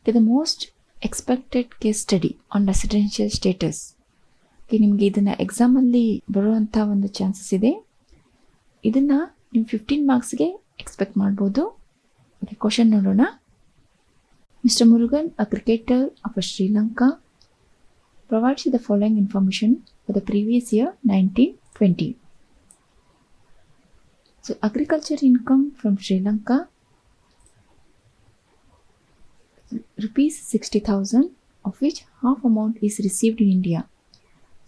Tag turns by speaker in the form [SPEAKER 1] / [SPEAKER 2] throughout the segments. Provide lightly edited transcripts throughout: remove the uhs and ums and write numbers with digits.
[SPEAKER 1] The most expected case study on residential status. ನಿಮಗೆ ಇದನ್ನು ಎಕ್ಸಾಮಲ್ಲಿ ಬರುವಂಥ ಒಂದು ಚಾನ್ಸಸ್ ಇದೆ. ಇದನ್ನು ನೀವು 15 ಮಾರ್ಕ್ಸ್ಗೆ ಎಕ್ಸ್ಪೆಕ್ಟ್ ಮಾಡ್ಬೋದು. ಓಕೆ, ಕ್ವಶನ್ ನೋಡೋಣ. Mister Murugan, a cricketer of Sri Lanka, provides you the following information for the previous year 1920. So, agriculture income from Sri Lanka rupees 60,000, of which half amount is received in India.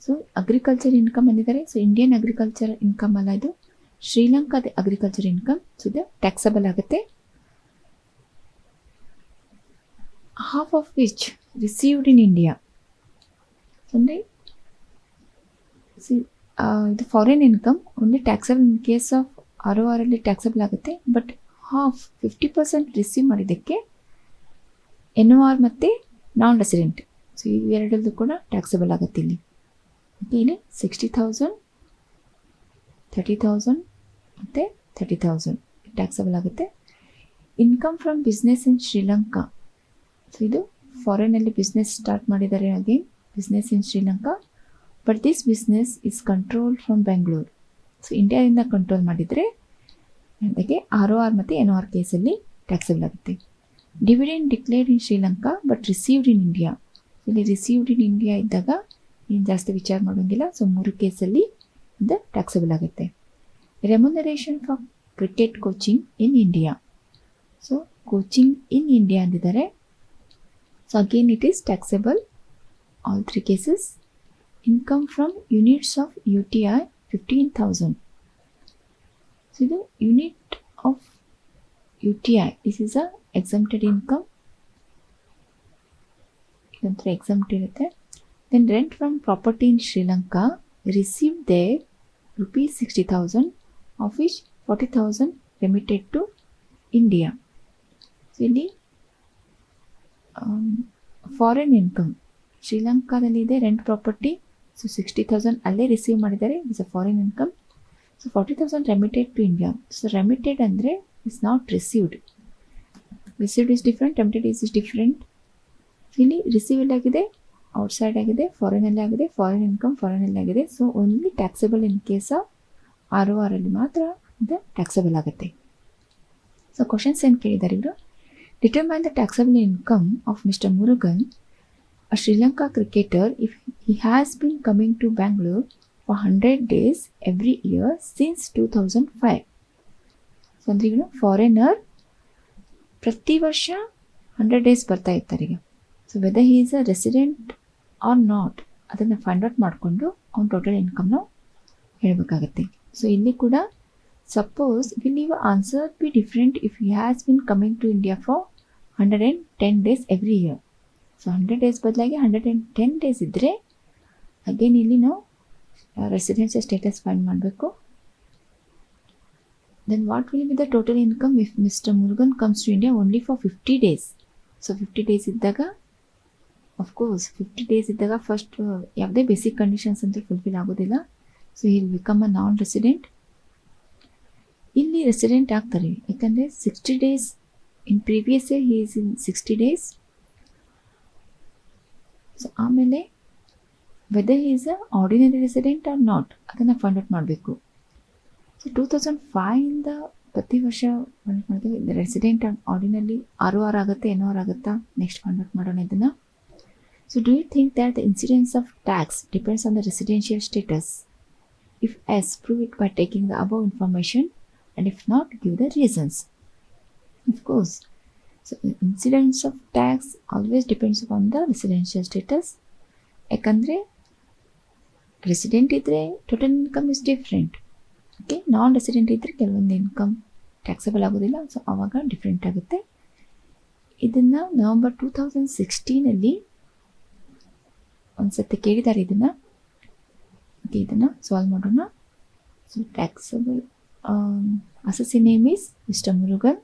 [SPEAKER 1] So agriculture income ಅಂದಿದ್ದಾರೆ. So Indian agriculture income ಅಲ್ಲ, ಇದು ಶ್ರೀಲಂಕಾದ agriculture income. So ಇದು taxable ಆಗುತ್ತೆ. Half of which received in India ಅಂದರೆ ಇದು foreign income only taxable in case of ROR ಅಲ್ಲಿ taxable ಆಗುತ್ತೆ. ಬಟ್ ಹಾಫ್ 50% ರಿಸೀವ್ ಮಾಡಿದ್ದಕ್ಕೆ NOR ಮತ್ತು ನಾನ್ ರೆಸಿಡೆಂಟ್, ಸೊ ಇವೆರಡರದ್ದು ಕೂಡ ಟ್ಯಾಕ್ಸಬಲ್ ಆಗುತ್ತೆ. ಇಲ್ಲಿ 60,000, 30,000 ಮತ್ತು 30,000 ಟ್ಯಾಕ್ಸಬಲ್ ಆಗುತ್ತೆ. Income from business in Sri Lanka, so ಇದು ಫಾರಿನಲ್ಲಿ ಬಿಸ್ನೆಸ್ ಸ್ಟಾರ್ಟ್ ಮಾಡಿದ್ದಾರೆ. Again business in Sri Lanka, but this business is control from Bengaluru. So ಇಂಡಿಯಾದಿಂದ ಕಂಟ್ರೋಲ್ ಮಾಡಿದರೆ ಅದಕ್ಕೆ ROR ಮತ್ತು NOR ಕೇಸಲ್ಲಿ ಟ್ಯಾಕ್ಸಬಲ್ ಆಗುತ್ತೆ. Dividend declared in Sri Lanka but received in India, ಇಲ್ಲಿ ರಿಸೀವ್ಡ್ ಇನ್ ಇಂಡಿಯಾ ಇದ್ದಾಗ ಏನು ಜಾಸ್ತಿ ವಿಚಾರ ಮಾಡೋಂಗಿಲ್ಲ. ಸೊ 3 ಕೇಸಲ್ಲಿ ಇದು ಟ್ಯಾಕ್ಸಬಲ್ ಆಗುತ್ತೆ. Remuneration for cricket coaching in India, so coaching in India ಅಂದಿದ್ದಾರೆ. So again it is taxable all 3 cases. Income from units of UTI 15,000, so ಇದು unit of UTI, this is a exempted income, ಇದಂತರ exempt ಇರುತ್ತೆ. Then rent from property in Sri Lanka received there rupees 60,000, of which 40,000 remitted to India. So ಇಲ್ಲಿ foreign income ಶ್ರೀಲಂಕಾದಲ್ಲಿದೆ rent property. So 60,000 ಅಲ್ಲೇ receive ಮಾಡಿದ್ದಾರೆ, it's a foreign income. So 40,000 remitted to India. So remitted ಅಂದರೆ is not received. Received is different, remitted is different. ಇಲ್ಲಿ receive ಆಗಿದೆ, outside ಆಗಿದೆ, ಫಾರಿನಲ್ಲಿ ಆಗಿದೆ, ಫಾರಿನ್ ಇನ್ಕಮ್ ಫಾರಿನಲ್ಲಿ ಆಗಿದೆ. So only taxable in case of ROR ಅಲ್ಲಿ ಮಾತ್ರ ಇದು ಟ್ಯಾಕ್ಸಬಲ್ ಆಗುತ್ತೆ. ಸೊ ಕ್ವಶನ್ಸ್ ಏನು ಕೇಳಿದ್ದಾರೆ ಇವರು. Determine the taxable income of mister Murugan, a Sri Lanka cricketer, if he has been coming to Bangalore for 100 days every year since 2005. So ಅಂದರೆ ಇವನು ಫಾರಿನರ್, ಪ್ರತಿ ವರ್ಷ 100 days ಬರ್ತಾ ಇರ್ತಾರೆ ಈಗ. So whether he is a resident or not ಅದನ್ನು ಫೈಂಡ್ ಔಟ್ ಮಾಡಿಕೊಂಡು ಅವ್ನ ಟೋಟಲ್ ಇನ್ಕಮ್ನ ಹೇಳಬೇಕಾಗತ್ತೆ. ಸೊ ಇಲ್ಲಿ ಕೂಡ suppose will your answer be different if he has been coming to India for 110 days every year. So 100 days ಬದಲಾಗಿ 110 days ಇದ್ದರೆ again ಇಲ್ಲಿ ನಾವು ರೆಸಿಡೆನ್ಷಿಯಲ್ ಸ್ಟೇಟಸ್ ಫೈಂಡ್ ಮಾಡಬೇಕು. Then what will be the total income if mister Murugan comes to India only for 50 days. So 50 days ಇದ್ದಾಗ of course 50 days ಇದ್ದಾಗ first ಯಾವುದೇ basic conditions ಅಂತ fulfil ಆಗೋದಿಲ್ಲ. ಸೊ ಇಲ್ಲಿ ಬಿಕಮ್ ಅ ನಾನ್ ರೆಸಿಡೆಂಟ್. ಇಲ್ಲಿ resident ಆಗ್ತಾರೆ ಯಾಕಂದರೆ 60 days in previous year he is in 60 days. So ಆಮೇಲೆ whether he is a ordinary resident or not ಅದನ್ನು ಫೈಂಡ್ ಔಟ್ ಮಾಡಬೇಕು. ಸೊ 2005ಇಂದ ಪ್ರತಿ ವರ್ಷ ಫೈಂಡ್ ಔಟ್ ಮಾಡ್ತೀವಿ. ರೆಸಿಡೆಂಟ್ ಆರ್ಡಿನರಿ ROR ಆಗುತ್ತೆ, NOR ಆಗುತ್ತಾ, ನೆಕ್ಸ್ಟ್ ಫೈಂಡ್ ಔಟ್ ಮಾಡೋಣ ಇದನ್ನು. So do you think that the incidence of tax depends on the residential status? If yes, prove it by taking the above information, and if not, give the reasons. Of course, so incidence of tax always depends upon the residential status. ಯಾಕಂದರೆ resident ಇದ್ದರೆ total income is different. Okay, non resident ಇದ್ದರೆ ಕೆಲವೊಂದು income taxable ಆಗೋದಿಲ್ಲ. So ಆವಾಗ different ಆಗುತ್ತೆ. ಇದನ್ನು November 2016 ಒಂದು ಸತಿ ಕೇಳಿದ್ದಾರೆ ಇದನ್ನು. ಓಕೆ, ಇದನ್ನು ಸಾಲ್ವ್ ಮಾಡೋಣ. So taxable assessee name is mister Murugan.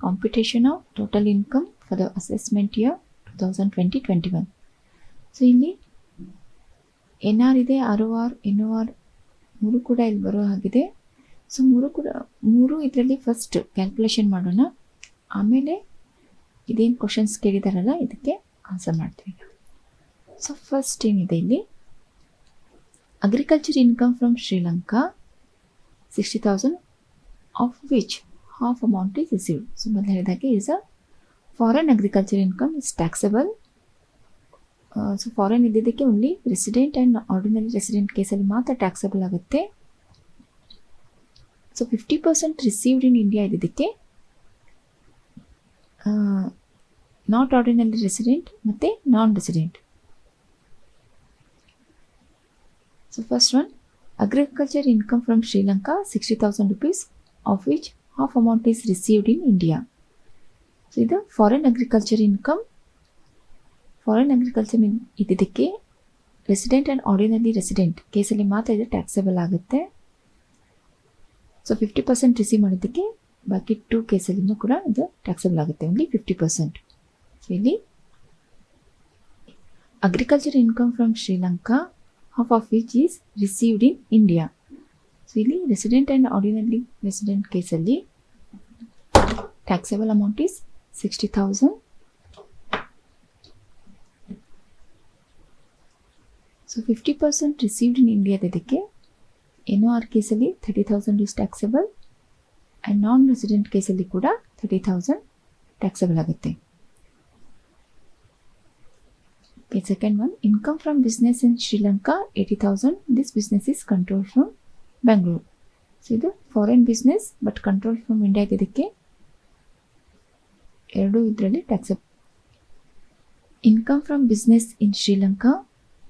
[SPEAKER 1] Computation of total income for the assessment year 2020-21. So ಇಲ್ಲಿ NR ಇದೆ, ROR, NOR 3 ಕೂಡ ಇಲ್ಲಿ ಬರೋ ಹಾಗಿದೆ. ಸೊ ಮೂರು ಇದರಲ್ಲಿ ಫಸ್ಟ್ ಕ್ಯಾಲ್ಕುಲೇಷನ್ ಮಾಡೋಣ, ಆಮೇಲೆ ಇದೇನು ಕ್ವಶನ್ಸ್ ಕೇಳಿದಾರಲ್ಲ ಇದಕ್ಕೆ ಆನ್ಸರ್ ಮಾಡ್ತೀವಿ. ಸೊ ಫಸ್ಟ್ ಏನಿದೆ ಇಲ್ಲಿ, agriculture income from Sri Lanka 60,000 of which half amount is received. So ಮೊದಲು ಹೇಳಿದಾಗೆ is a foreign agriculture income is taxable. So foreign ಇದ್ದಿದ್ದಕ್ಕೆ only resident and ordinary resident ಕೇಸಲ್ಲಿ ಮಾತ್ರ ಟ್ಯಾಕ್ಸಬಲ್ ಆಗುತ್ತೆ. ಸೊ 50% ರಿಸೀವ್ಡ್ ಇನ್ ಇಂಡಿಯಾ ಇದ್ದಿದ್ದಕ್ಕೆ not ordinary resident ಮತ್ತು non resident. So first one, agriculture income from Sri Lanka 60,000 rupees, of which half amount is received in India. So ಇದು foreign agriculture income. Foreign agriculture ಇದಕ್ಕೆ resident and ordinary resident ಕೇಸಲ್ಲಿ ಮಾತ್ರ ಇದು taxable ಆಗುತ್ತೆ. So 50% receive ಮಾಡಿದ್ದಕ್ಕೆ ಬಾಕಿ 2 ಕೇಸಲ್ಲಿನೂ ಕೂಡ ಇದು ಟ್ಯಾಕ್ಸಬಲ್ ಆಗುತ್ತೆ, ಓನ್ಲಿ 50%. ಸೊ ಇಲ್ಲಿ agriculture income from Sri Lanka half of which is received in India. So ಇಲ್ಲಿ ರೆಸಿಡೆಂಟ್ ಆ್ಯಂಡ್ ಆರ್ಡಿನರಿ ರೆಸಿಡೆಂಟ್ ಕೇಸಲ್ಲಿ taxable amount is 60,000. So 50% received in ಇಂಡಿಯಾದಕ್ಕೆ NOR ಕೇಸಲ್ಲಿ 30,000 is taxable and non resident ಕೇಸಲ್ಲಿ ಕೂಡ 30,000 ಟ್ಯಾಕ್ಸಬಲ್ ಆಗುತ್ತೆ. Okay, second one, income from business in Sri Lanka 80,000. This business is controlled from Bangalore. So ಇದು foreign business but control from India ಇದಕ್ಕೆ ಎರಡು ಇದರಲ್ಲಿ taxable. Income from business in Sri Lanka,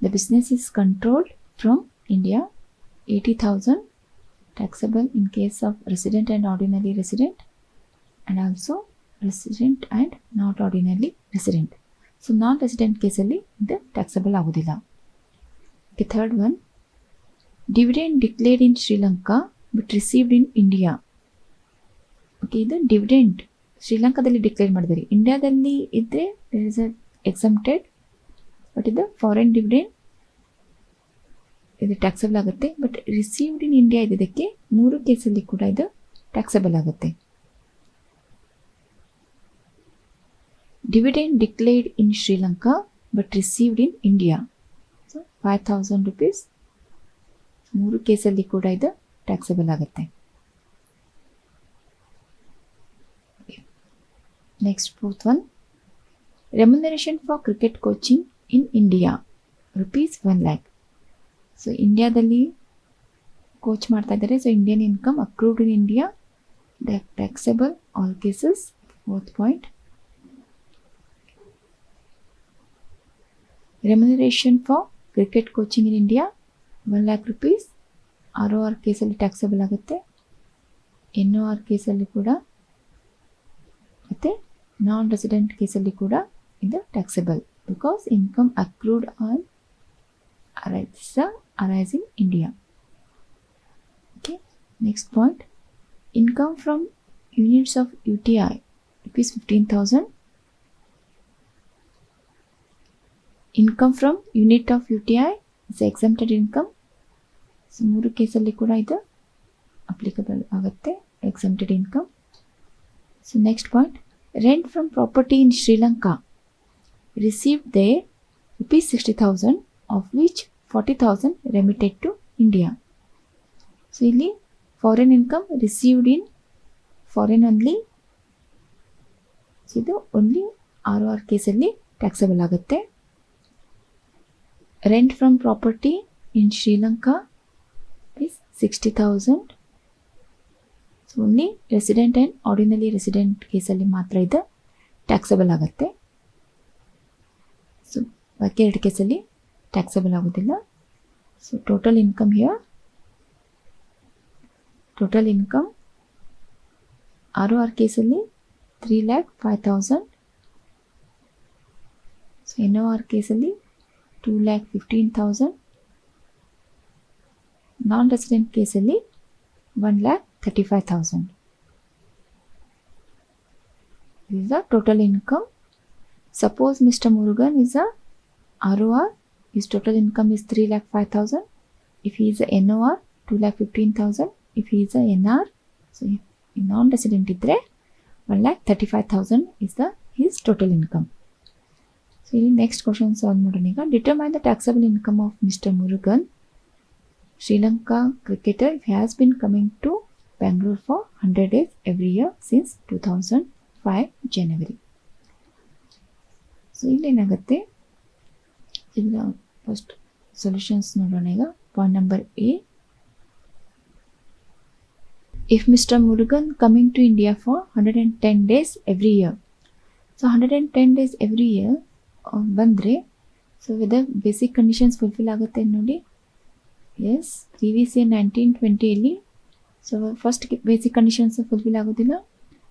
[SPEAKER 1] the business is controlled from India 80,000 taxable in case of resident and ordinary resident and also resident and not ordinary resident. So non resident ಕೇಸಲ್ಲಿ ಇದು taxable ಆಗೋದಿಲ್ಲ. Okay, third one, dividend declared in Sri Lanka but received in India. Okay, ಇದು dividend ಶ್ರೀಲಂಕಾದಲ್ಲಿ declare ಮಾಡಿದ್ದಾರೆ, ಇಂಡಿಯಾದಲ್ಲಿ ಇದ್ದರೆ there is a exempted, but ಇದು foreign dividend ಇದು ಟ್ಯಾಕ್ಸಬಲ್ ಆಗುತ್ತೆ. ಬಟ್ ರಿಸೀವ್ಡ್ ಇನ್ ಇಂಡಿಯಾ ಇದಕ್ಕೆ 3 ಕೇಸಲ್ಲಿ ಕೂಡ ಇದು ಟ್ಯಾಕ್ಸಬಲ್ ಆಗುತ್ತೆ. Dividend declared in Sri Lanka but received in India. So 5,000 rupees. 3 ಕೇಸಲ್ಲಿ ಕೂಡ ಇದು ಟ್ಯಾಕ್ಸಬಲ್ ಆಗುತ್ತೆ. Next fourth one, remuneration for cricket coaching in India ₹1 lakh. So ಇಂಡಿಯಾದಲ್ಲಿ ಕೋಚ್ ಮಾಡ್ತಾ ಇದ್ದಾರೆ. So Indian income accrued in India taxable all cases. Fourth point, remuneration for cricket coaching in India ₹1 lakh. ROR ಕೇಸಲ್ಲಿ taxable ಆಗುತ್ತೆ, NOR ಕೇಸಲ್ಲಿ ಕೂಡ ಮತ್ತು non resident ಕೇಸಲ್ಲಿ ಕೂಡ ಇದು taxable because income accrued on arise in India. Okay, next point, income from units of UTI ₹15,000. Income from unit of UTI is exempted income. So 3 ಕೇಸಲ್ಲಿ ಕೂಡ ಇದು ಅಪ್ಲಿಕಬಲ್ ಆಗುತ್ತೆ, exempted income. So next point, rent from property in Sri Lanka received there ₹60,000 of which 40,000 remitted to India. So ಇಲ್ಲಿ foreign income received in foreign only. So ಇದು only ROR ಕೇಸಲ್ಲಿ taxable ಆಗುತ್ತೆ. Rent from property in Sri Lanka is 60,000. So only resident and ordinary resident ಕೇಸಲ್ಲಿ ಮಾತ್ರ ಇದು taxable ಆಗುತ್ತೆ. So ಬಾಕಿ 2 ಕೇಸಲ್ಲಿ ಟ್ಯಾಕ್ಸಬಲ್ ಆಗೋದಿಲ್ಲ. So total income here, total income ROR ಕೇಸಲ್ಲಿ 3,05,000. ಸೊ NOR ಕೇಸಲ್ಲಿ 2,15,000. ನಾನ್ ರೆಸಿಡೆಂಟ್ ಕೇಸಲ್ಲಿ 1,35,000. This is the total income. Suppose Mr. Murugan is a ROR, his total income is 3,05,000. If he is a NOR, 2,15,000. If is a NR, so non resident ಇದ್ದರೆ 1,35,000 is the his total income. So ಇಲ್ಲಿ next question solve ಮಾಡೋಣ ಈಗ. Determine the taxable income of mister Murugan, Sri Lanka cricketer, if has been coming to Bangalore for 100 days every year since 2005 January. So ಇಲ್ಲೇನಾಗುತ್ತೆ, ಈಗ first solutions ನೋಡೋಣ ಈಗ. Point number A, if Mr. Murugan coming to India for 110 days every year, so 110 days every year ಬಂದರೆ so whether basic conditions fulfil ಆಗುತ್ತೆ ನೋಡಿ. Yes, previous year 1920 so first basic conditions fulfil ಆಗೋದಿಲ್ಲ.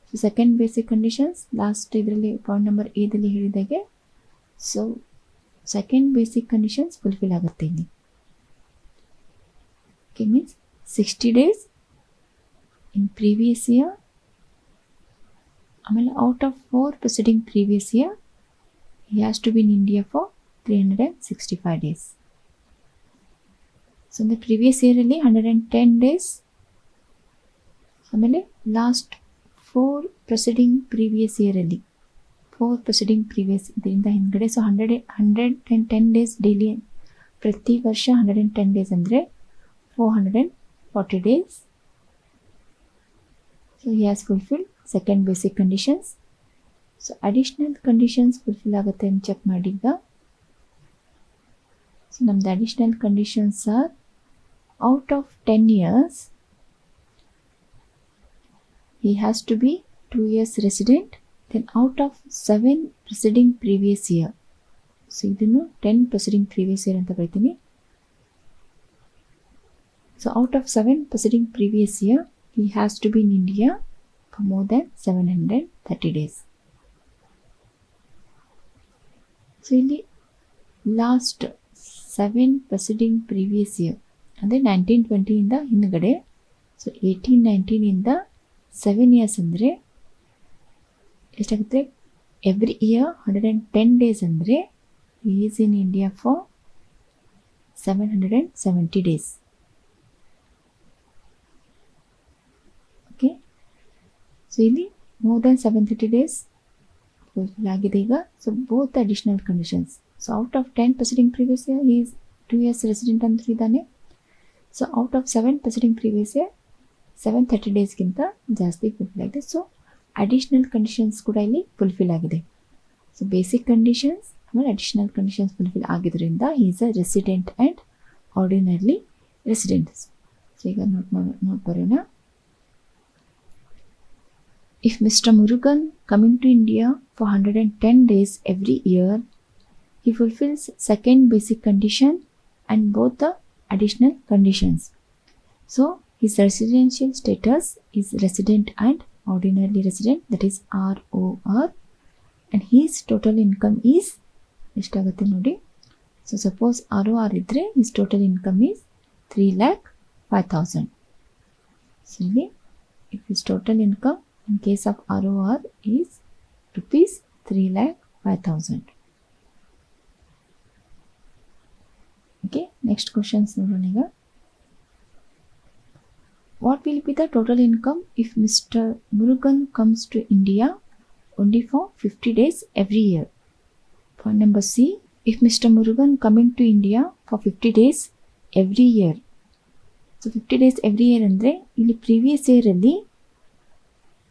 [SPEAKER 1] So second basic conditions last ಇದರಲ್ಲಿ point number ಎದಲ್ಲಿ ಹೇಳಿದಾಗೆ, so second basic conditions fulfil ಆಗುತ್ತೆ ಇಲ್ಲಿ. Okay, means 60 days in previous year, ಆಮೇಲೆ out of 4 preceding previous year he has to be in India for 365 days. So ಅಂದರೆ previous ಇಯರಲ್ಲಿ 110 days, ಆಮೇಲೆ last 4 preceding previous ಇಯರಲ್ಲಿ 4 preceding previous ಇದರಿಂದ ಹಿಂದ್ಗಡೆ. So 110 days daily, ಪ್ರತಿ ವರ್ಷ 110 days ಅಂದರೆ 440 days. So he has fulfilled second basic conditions. So additional conditions fulfil ಆಗುತ್ತೆ ಅಂತ ಚೆಕ್ ಮಾಡಿ ಈಗ. ಸೊ ನಮ್ದು additional conditions are, out of 10 years he has to be 2 years resident, then out of 7 preceding previous year. So ಇದನ್ನು 10 preceding previous year ಅಂತ ಬರೀತೀನಿ. So out of 7 preceding previous year he has to be in India for more than 730 days. So ಇಲ್ಲಿ last 7 preceding previous year ಅಂದರೆ 1920 ಹಿಂದ್ಗಡೆ. So 1819 7 years ಅಂದರೆ ಎಷ್ಟಾಗುತ್ತೆ, every year 110 days ಅಂದರೆ is in India for 770 days. Okay, so ಇಲ್ಲಿ more than 730 days fulfil ಆಗಿದೆ ಈಗ. So both additional conditions. So out of 10 preceding previous year is 2 years resident ಅಂತ ಇದ್ದಾನೆ. So out of 7 preceding previous year 730 daysಗಿಂತ ಜಾಸ್ತಿ fulfil ಆಗಿದೆ. So additional conditions ಕೂಡ ಇಲ್ಲಿ fulfil ಆಗಿದೆ. ಸೊ ಬೇಸಿಕ್ ಕಂಡೀಷನ್ಸ್ ಆಮೇಲೆ ಅಡಿಷನಲ್ ಕಂಡೀಷನ್ಸ್ ಫುಲ್ಫಿಲ್ ಆಗಿದ್ದರಿಂದ is a resident and ordinarily residents. So ಈಗ ನೋಟ್ ಬರೋಣ. If Mr. Murugan coming to India for 110 days every year, he fulfills second basic condition and both the additional conditions. So his residential status is resident and ordinarily resident, that is ROR, and his total income is ಎಷ್ಟಾಗುತ್ತೆ ನೋಡಿ. So suppose ROR ಇದ್ದರೆ his total income is 3,05,000. So ಇಲ್ಲಿ if his total income in case of ROR is rupees 3,05,000. Okay, next questions ನೋಡೋಣ ಈಗ. What will be the total income if Mr. Murugan comes to India only for 50 days every year? Point number C, if Mr. Murugan coming to India for 50 days every year. So 50 days every year ಅಂದರೆ ಇಲ್ಲಿ previous ಇಯರಲ್ಲಿ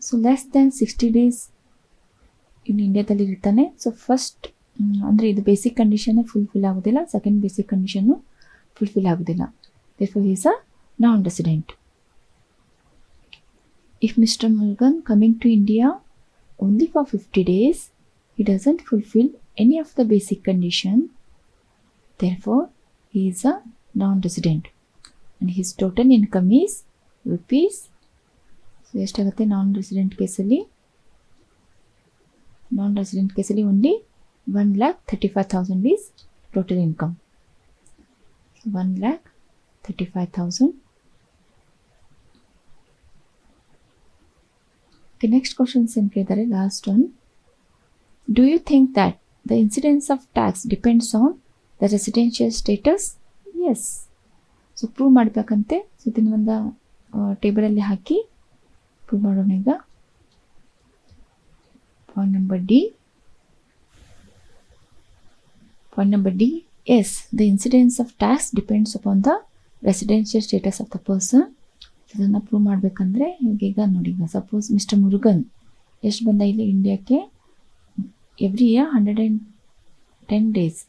[SPEAKER 1] so less than 60 days ಇನ್ನು ಇಂಡಿಯಾದಲ್ಲಿ ಇರ್ತಾನೆ. So first ಅಂದರೆ ಇದು basic ಕಂಡೀಷನ್ನೇ fulfil ಆಗೋದಿಲ್ಲ, ಸೆಕೆಂಡ್ ಬೇಸಿಕ್ ಕಂಡೀಷನ್ನು ಫುಲ್ಫಿಲ್ ಆಗೋದಿಲ್ಲ. therefore he is a non-resident. If Mr. Murugan coming to India only for 50 days, he doesn't fulfill any of the basic condition, therefore he is a non-resident and his total income is rupees. So ಎಷ್ಟಾಗುತ್ತೆ non resident ಕೇಸಲ್ಲಿ only 1,35,000 is total income. 1,35,000. Okay, next questions ಏನು ಕೇಳಿದ್ದಾರೆ, last one. Do you think that the incidence of tax depends on the residential status? Yes. So prove ಮಾಡಬೇಕಂತೆ. So ಇದನ್ನು ಟೇಬಲಲ್ಲಿ ಹಾಕಿ prove ಮಾಡೋಣ. ಈಗ point number D, yes the incidence of tax depends upon the residential status of the person. ಇದನ್ನು prove ಮಾಡಬೇಕಂದ್ರೆ ಈಗ ನೋಡಿ, ಈಗ ಸಪೋಸ್ ಮಿಸ್ಟರ್ ಮುರುಗನ್ ಎಷ್ಟು ಬಂದ ಇಲ್ಲಿ ಇಂಡಿಯಾಕ್ಕೆ, every year 110 days,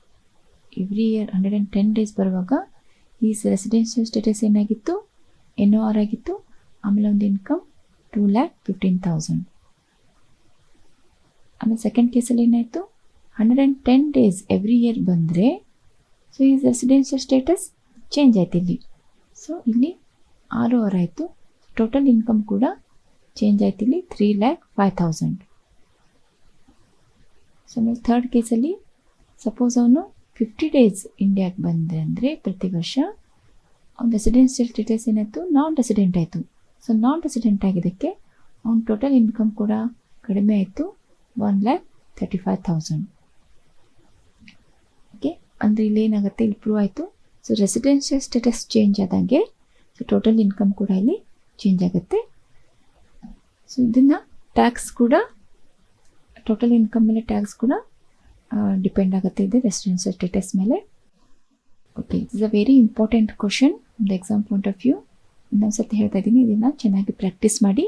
[SPEAKER 1] every year 110 days ಬರುವಾಗ ಈ ರೆಸಿಡೆನ್ಷಿಯಲ್ ಸ್ಟೇಟಸ್ ಏನಾಗಿತ್ತು, NOR ಆಗಿತ್ತು. ಆಮೇಲೆ ಒಂದು ಇನ್ಕಮ್ 2,15,000. ಆಮೇಲೆ ಸೆಕೆಂಡ್ ಕೇಸಲ್ಲಿ ಏನಾಯಿತು, 110 ಡೇಸ್ ಎವ್ರಿ ಇಯರ್ ಬಂದರೆ ಸೊ ಈ ರೆಸಿಡೆನ್ಷಿಯಲ್ ಸ್ಟೇಟಸ್ ಚೇಂಜ್ ಆಯ್ತು ಇಲ್ಲಿ. ಸೊ ಇಲ್ಲಿ 6,000 ಆಯಿತು. ಟೋಟಲ್ ಇನ್ಕಮ್ ಕೂಡ ಚೇಂಜ್ ಆಯ್ತು ಇಲ್ಲಿ 3,05,000. ಸೊ ಆಮೇಲೆ ಥರ್ಡ್ ಕೇಸಲ್ಲಿ ಸಪೋಸ್ ಅವನು 50 ಡೇಸ್ ಇಂಡಿಯಾಗೆ ಬಂದರೆ ಅಂದರೆ ಪ್ರತಿ ವರ್ಷ ಅವ್ನ ರೆಸಿಡೆನ್ಷಿಯಲ್ ಸ್ಟೇಟಸ್ ಏನಾಯಿತು, ನಾನ್ ರೆಸಿಡೆಂಟ್ ಆಯಿತು. ಸೊ ನಾನ್ ರೆಸಿಡೆಂಟ್ ಆಗಿದ್ದಕ್ಕೆ ಅವ್ನ ಟೋಟಲ್ ಇನ್ಕಮ್ ಕೂಡ ಕಡಿಮೆ ಆಯಿತು, 1,35,000. ಓಕೆ, ಅಂದರೆ ಇಲ್ಲಿ ಏನಾಗುತ್ತೆ, ಇಲ್ಲಿ ಪ್ರೂವ್ ಆಯಿತು. ಸೊ ರೆಸಿಡೆನ್ಷಿಯಲ್ ಸ್ಟೇಟಸ್ ಚೇಂಜ್ ಆದಂಗೆ ಸೊ ಟೋಟಲ್ ಇನ್ಕಮ್ ಕೂಡ ಇಲ್ಲಿ ಚೇಂಜ್ ಆಗುತ್ತೆ. ಸೊ ಇದನ್ನು ಟ್ಯಾಕ್ಸ್ ಕೂಡ, ಟೋಟಲ್ ಇನ್ಕಮ್ ಮೇಲೆ ಟ್ಯಾಕ್ಸ್ ಕೂಡ ಡಿಪೆಂಡ್ ಆಗುತ್ತೆ ಇದೆ ರೆಸಿಡೆನ್ಷಿಯಲ್ ಸ್ಟೇಟಸ್ ಮೇಲೆ. Okay, it's a very important question the exam point of view. ಇನ್ನೊಂದು ಸರ್ತಿ ಹೇಳ್ತಾ ಇದ್ದೀನಿ, ಇದನ್ನು ಚೆನ್ನಾಗಿ ಪ್ರಾಕ್ಟೀಸ್ ಮಾಡಿ.